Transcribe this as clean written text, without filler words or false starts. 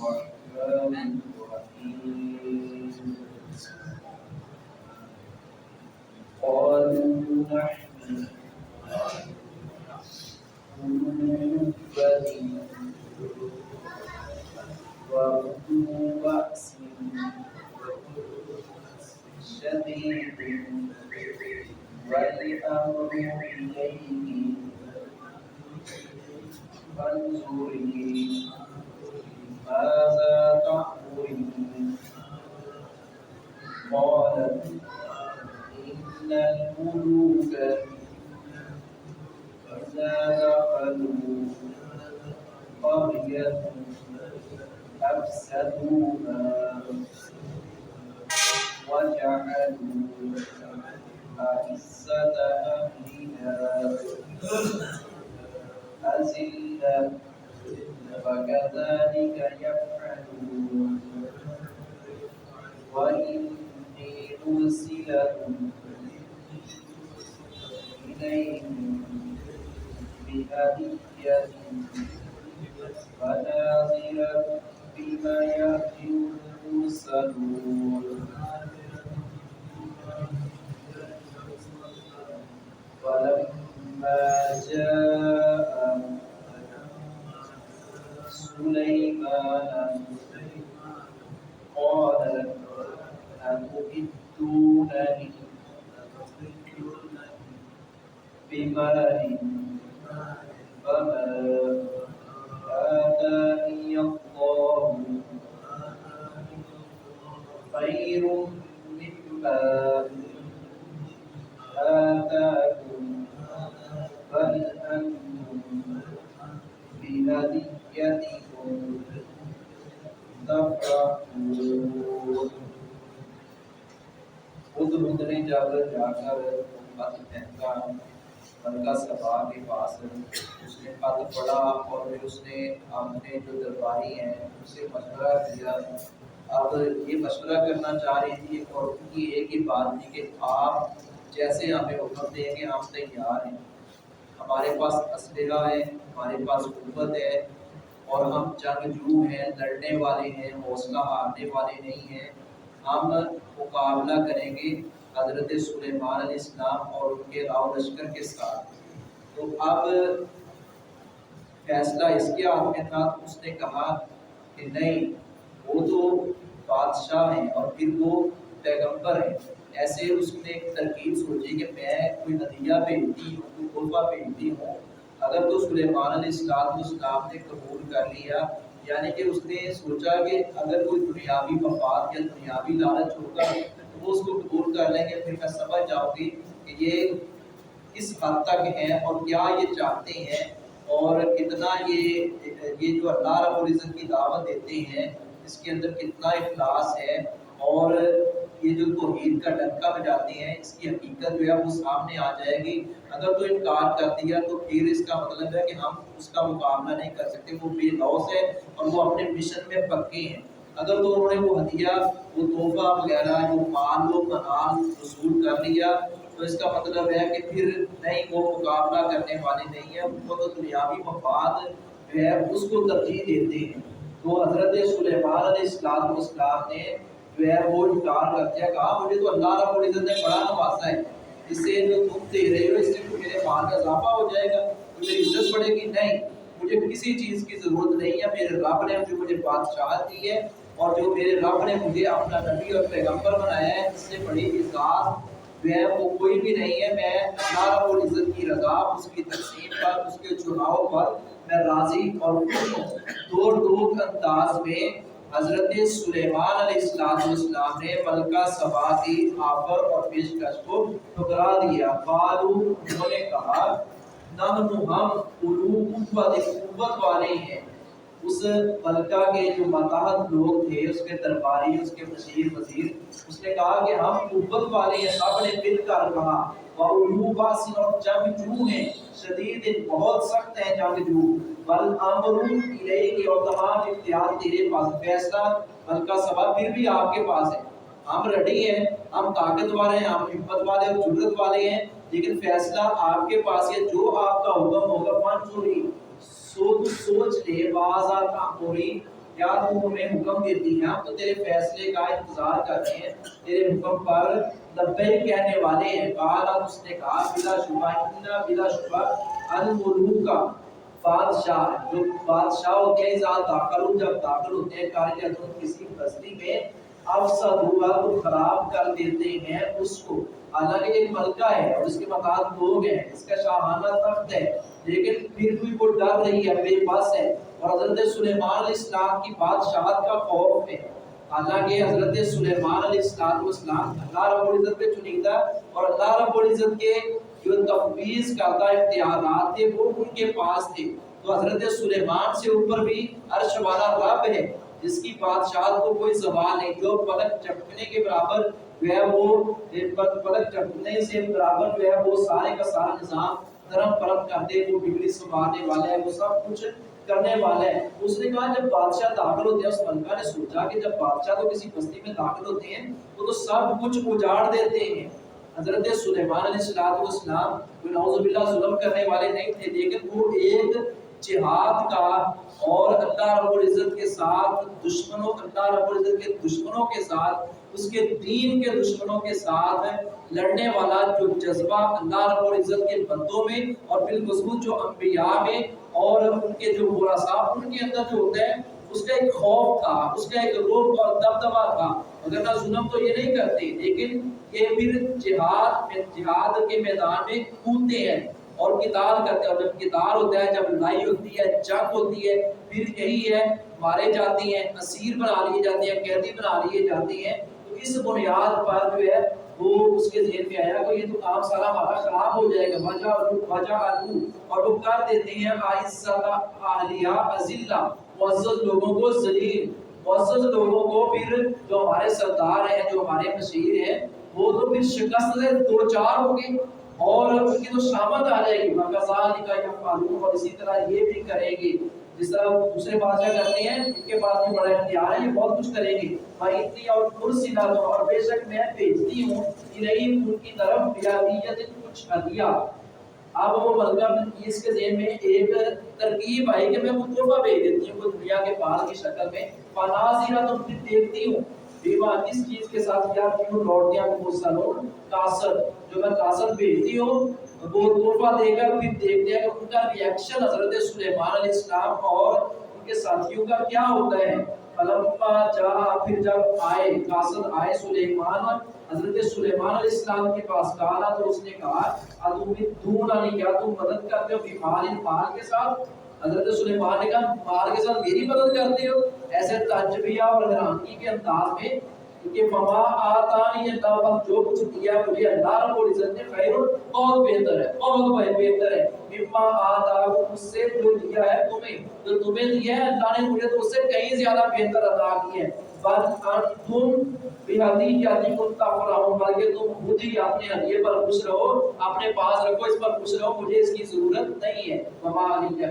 الرحمن الرحيم قالوا نحن أولو بني وأولو بأس شديد والأمر إليه فانظري ماذا تأمرين قالت إن الملوك إذا دخلوا قرية أفسدوها وجعلوا أعزة أهلها أذلة وكذلك يفعلون وإني مرسلة إليهم بهدية فناظرة بما يهدي المرسلون فلما جاء سليمان قال أتمدونني بمال فما آتاني الله خير مما آتاكم بل أنتم بهديتكم تفرحون ہدہد نے جب جا کر خط پھینکا ملکہ سبا کے پاس، اس نے خط پڑھا اور پھر اس نے اپنے جو درباری ہیں ان سے مشورہ کیا۔ اب یہ مشورہ کرنا چاہ رہی تھی اور ان کی ایک ہی بات تھی کہ آپ جیسے ہمیں حکم دیں گے ہم تیار ہیں، ہمارے پاس اسلحہ ہے، ہمارے پاس قوت ہے اور ہم جنگجو ہیں، لڑنے والے ہیں، حوصلہ ہارنے والے نہیں ہیں، ہم مقابلہ کریں گے حضرت سلیمان علیہ السلام اور ان کے راؤ لشکر کے ساتھ۔ تو اب فیصلہ اس کے ہاتھ میں تھا، اس نے کہا کہ نہیں، وہ تو بادشاہ ہیں اور پھر وہ پیغمبر ہیں، ایسے اس نے ایک ترکیب سوچی کہ میں کوئی ہدیہ بھیجتی ہوں، کوئی تحفہ بھیجتی ہوں، اگر تو سلیمان علیہ السلام نے قبول کر لیا، یعنی کہ اس نے سوچا کہ اگر کوئی دنیاوی مفاد یا دنیاوی لالچ ہوگا تو وہ اس کو قبول کر لیں گے، پھر میں سمجھ جاؤں گی کہ یہ کس حد تک ہیں اور کیا یہ چاہتے ہیں اور کتنا یہ جو اللہ رب العزت کی دعوت دیتے ہیں اس کے اندر کتنا اخلاص ہے، اور یہ جو توحید کا ڈنکا بجاتے ہیں اس کی حقیقت جو ہے وہ سامنے آ جائے گی۔ اگر تو انکار کر دیا تو پھر اس کا مطلب ہے کہ ہم اس کا مقابلہ نہیں کر سکتے، وہ بے لوث ہے اور وہ اپنے مشن میں پکے ہیں۔ اگر تو انہوں نے وہ ہدیہ، وہ تحفہ وغیرہ، جو مال و منال وصول کر لیا تو اس کا مطلب ہے کہ پھر نہیں، وہ مقابلہ کرنے والے نہیں ہیں، وہ تو دنیاوی مفاد جو ہے اس کو ترجیح دیتے ہیں۔ تو حضرت سلیمان علیہ السلام نے جو ہے وہ انکار کر دیا، کہا مجھے تو اللہ رب العزت نے بڑا نوازا ہے، اس سے جو تم دے رہے ہو اس سے تو میرے مال میں اضافہ ہو جائے گا، مجھے عزت بڑھے گی، نہیں، مجھے کسی چیز کی ضرورت نہیں ہے، میرے رب نے جو مجھے بادشاہت دی ہے اور جو میرے رب نے مجھے اپنا نبی اور پیغمبر بنایا ہے، اس سے بڑی اعزاز جو ہے وہ کوئی بھی نہیں ہے۔ میں اللہ رب العزت کی رضا، اس کی تقسیم پر، اس کے چناؤ پر میں راضی اور خوش ہوں۔ دو انداز میں حضرت سلیمان علیہ السلام نے ملکہ سبا کی آفر اور پیشکش کو ٹھکرا دیا۔ قالوا، انہوں نے کہا، نحن ہم اولو قوت والے ہیں۔ اس ملکہ کے جو ماتحت لوگ تھے، اس کے درباری، اس کے وزیر، اس نے کہا کہ ہم قوت والے ہیں، سب نے مل کر کہا، وَأُولُو بَأْسٍ، اور جنگجو ہیں، شدید، بہت سخت ہیں جنگجو، وَالْأَمْرُ إِلَيْكِ، اور تمام اختیار تیرے پاس، فیصلہ ملکہ سبا پھر بھی آپ کے پاس ہے، ہم ریڈی ہیں، ہم طاقتور ہیں، ہم ہمت والے اور جرأت والے ہیں، لیکن فیصلہ آپ کے پاس ہے، جو آپ کا حکم ہوگا، فانظری، سوچ لے، بازار کا موری، کیا تو ہمیں حکم دیتی ہے، ہم تو تیرے فیصلے کا انتظار کر رہے ہیں، تیرے حکم پر لبیک کہنے والے ہیں۔ قال اس نے کہا بلا شبہ بلا شبہ الملوک کا بادشاہ، جو بادشاہ ہوتے ہیں ذات داخل جب داخل ہوتے ہیں قریۃ کسی بستی میں، افسدوها تو خراب کر دیتے ہیں اس کو۔ حالانکہ ایک ملکہ ہے اور اس کے مقام لوگ ہیں، اس کا شاہانہ تخت ہے، لیکن پھر بھی وہ ڈر رہی ہے، بے بس ہے، اور حضرت سلیمان علیہ السلام کی بادشاہت کا خوف ہے۔ حالانکہ حضرت سلیمان علیہ السلام اللہ رب العزت پہ چنیدہ اور اللہ رب العزت کے جو تفویض کرتا اختیارات تھے وہ ان کے پاس تھے، تو حضرت سلیمان سے اوپر بھی عرش والا رب ہے جس کی بادشاہت کو کوئی زوال نہیں، جو پلک جھپکنے کے برابر جو ہے وہ پلک جھپکنے سے برابر جو ہے وہ سارے کا سارا نظام نرم پرم کر دے، وہ بگڑی سنبھالنے والا ہے، وہ سب کچھ کرنے والا ہے۔ اس نے کہا جب بادشاہ داخل ہوتے ہیں، اس ملکہ نے سوچا کہ جب بادشاہ تو کسی بستی میں داخل ہوتے ہیں تو سب کچھ اجاڑ دیتے ہیں۔ حضرت سلیمان علیہ السلام کوئی نعوذ باللہ ظلم کرنے والے نہیں تھے، لیکن وہ ایک جہاد کا اور اللہ رب العزت کے ساتھ دشمنوں، اللہ رب العزت کے دشمنوں کے ساتھ، اس کے دین کے دشمنوں کے ساتھ لڑنے والا جو جذبہ اللہ رب العزت کے بندوں میں اور بالخصوص جو انبیاء میں اور ان کے جو ورثاء ان کے اندر جو ہوتا ہے، اس کا ایک خوف تھا، اس کا ایک رعب اور دبدبا تھا۔ اگر ظلم تو یہ نہیں کرتے، لیکن یہ پھر جہاد کے میدان میں کودتے ہیں اور قتال کرتے ہیں، اور جب قتال ہوتا ہے، جب لڑائی ہوتی ہے، جنگ ہوتی ہے، پھر یہی ہے مارے جاتے ہیں، اسیر بنا لیے جاتے ہیں، قیدی بنا لیے جاتے ہیں۔ تو اس بنیاد پر جو ہے وہ اس کے ذہن میں آیا کہ یہ تو کام سارا ہمارا خراب ہو جائے گا، وجہ اور وہ کر دیتے ہیں عزت اہلیہ اذلہ، معزز لوگوں کو ذلیل، معزز لوگوں کو پھر جو ہمارے سردار ہیں، جو ہمارے مشیر ہیں، وہ تو پھر شکست سے دو چار ہوں گے اور ان کی تو شامت آ جائے گی، وَكَذَلِكَ يَفْعَلُونَ، اور اسی طرح یہ بھی کریں گے جس طرح دوسرے بادشاہ کرتے ہیں، ان کے پاس بھی بڑا اختیار ہے، یہ بہت کچھ کریں گے۔ وَإِنِّي اور مُرْسِلَةٌ، اور بے شک میں بھیجتی ہوں الیہم ان کی طرف بِہَدِیَّۃٍ کچھ ہدیہ۔ اب وہ ملکہ بلقیس کے ذہن میں ایک ترکیب آئی کہ میں وہ تحفہ بھیج دیتی ہوں کوئی دنیا کے پال کی شکل میں، فَنَاظِرَةٌ، پھر دیکھتی ہوں بیما کس چیز کے ساتھ کیا کیوں لوٹتے ہیں مرسلون، قاصد، جو میں قاصد بھیجتی ہوں وہ تحفہ دے کر پھر دیکھتے ہیں کہ ان کا ری ایکشن حضرت سلیمان علیہ السلام اور ان کے ساتھیوں کا کیا ہوتا ہے۔ فلما جاء، پھر جب آئے قاصد آئے سلیمان حضرت سلیمان علیہ السلام کے پاس، کہا تو اس نے کہا اتمدوننی، کیا تم مدد کرتے ہو بمال، مال کے ساتھ؟ حضرت سلیمان نے کہا مال کے ساتھ میری مدد کرتے ہو؟ ایسے تعجبیہ اور حیرانگی کے انداز میں کہ فما آتانی اللہ، جو کچھ دیا مجھے اللہ رب العزت نے، خیر، بہت بہتر ہے، بہت بہتر ہے، مما آتاکم، اس سے جو دیا ہے تمہیں، جو تمہیں دیا ہے اللہ نے مجھے تو اس سے کہیں زیادہ بہتر عطا کی ہے۔ بل انتم بہدیۃکم تفرحون، بلکہ تم خود ہی اپنے ہدیے پر خوش رہو، اپنے پاس رکھو، اس پر خوش رہو، مجھے اس کی ضرورت نہیں ہے۔ وما علیہ